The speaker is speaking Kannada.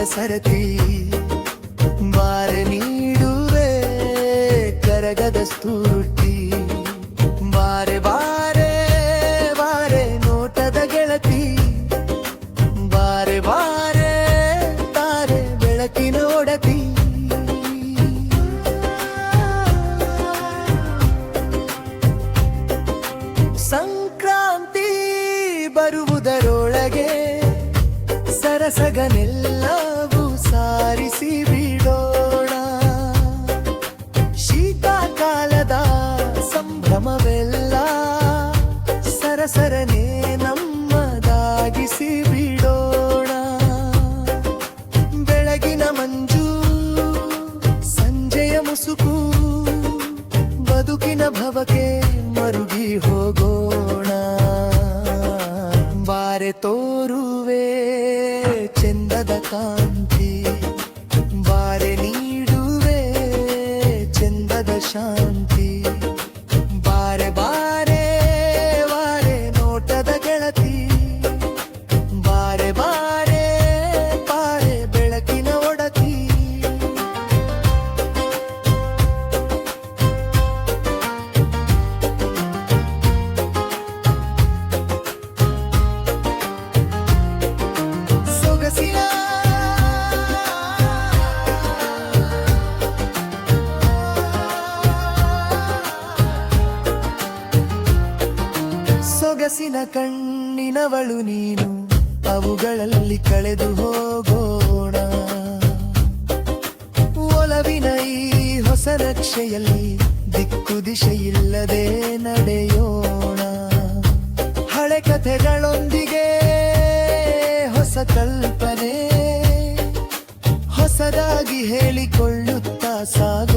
ಸರತಿ ಬಾರೆ ನೀಡುವೆ ಕರಗದ ಸ್ತೂರ್ತಿ ಬಾರೆ ಬಾರೆ ಬಾರೆ ನೋಟದ ಗೆಳತಿ ಬಾರೆ ಬಾರೆ ತಾರೆ ಬೆಳಕಿನ ಒಡತಿ ಸಂಕ್ರಾಂತಿ ಬರುವುದರೊಳಗೆ ಸರಸಗನೆಲ್ಲವೂ ಸಾರಿಸಿ ಬಿಡೋಣ ಶೀತಕಾಲದ ಸಂಭ್ರಮವೆಲ್ಲ ಸರಸರನೆ ನಮ್ಮದಾಗಿಸಿ ಬಿಡೋಣ ಬೆಳಗಿನ ಮಂಜು ಸಂಜೆಯ ಮುಸುಕು ಬದುಕಿನ ಭವಕ್ಕೆ ಮರುಗಿ ಹೋಗೋಣ ಬಾರೆ ತೋರುವೆ ಚಂದದ ಕಾಂತಿ ಬಾರೆ ನೀಡುವೆ ಚಂದದ ಶಾಂತಿ ಬಾರೆ ಬಾರೆ ಬಾರೆ ನೋಟದ ಗೆಳತಿ ಬಾರೆ ಬಾರೆ ಬಾರೆ ಬೆಳಕಿನ ಒಡತಿ ಸೊಗಸಿನ ಕಣ್ಣಿನವಳು ನೀನು ಅವುಗಳಲ್ಲಿ ಕಳೆದು ಹೋಗೋಣ ಒಲವಿನ ಈ ಹೊಸ ನಕ್ಷೆಯಲ್ಲಿ ದಿಕ್ಕು ದಿಶೆಯಿಲ್ಲದೆ ನಡೆಯೋಣ ಹಳೆ ಕಥೆಗಳೊಂದಿಗೆ ಹೊಸ ಕಲ್ಪನೆ ಹೊಸದಾಗಿ ಹೇಳಿಕೊಳ್ಳುತ್ತಾ ಸಾಗೋ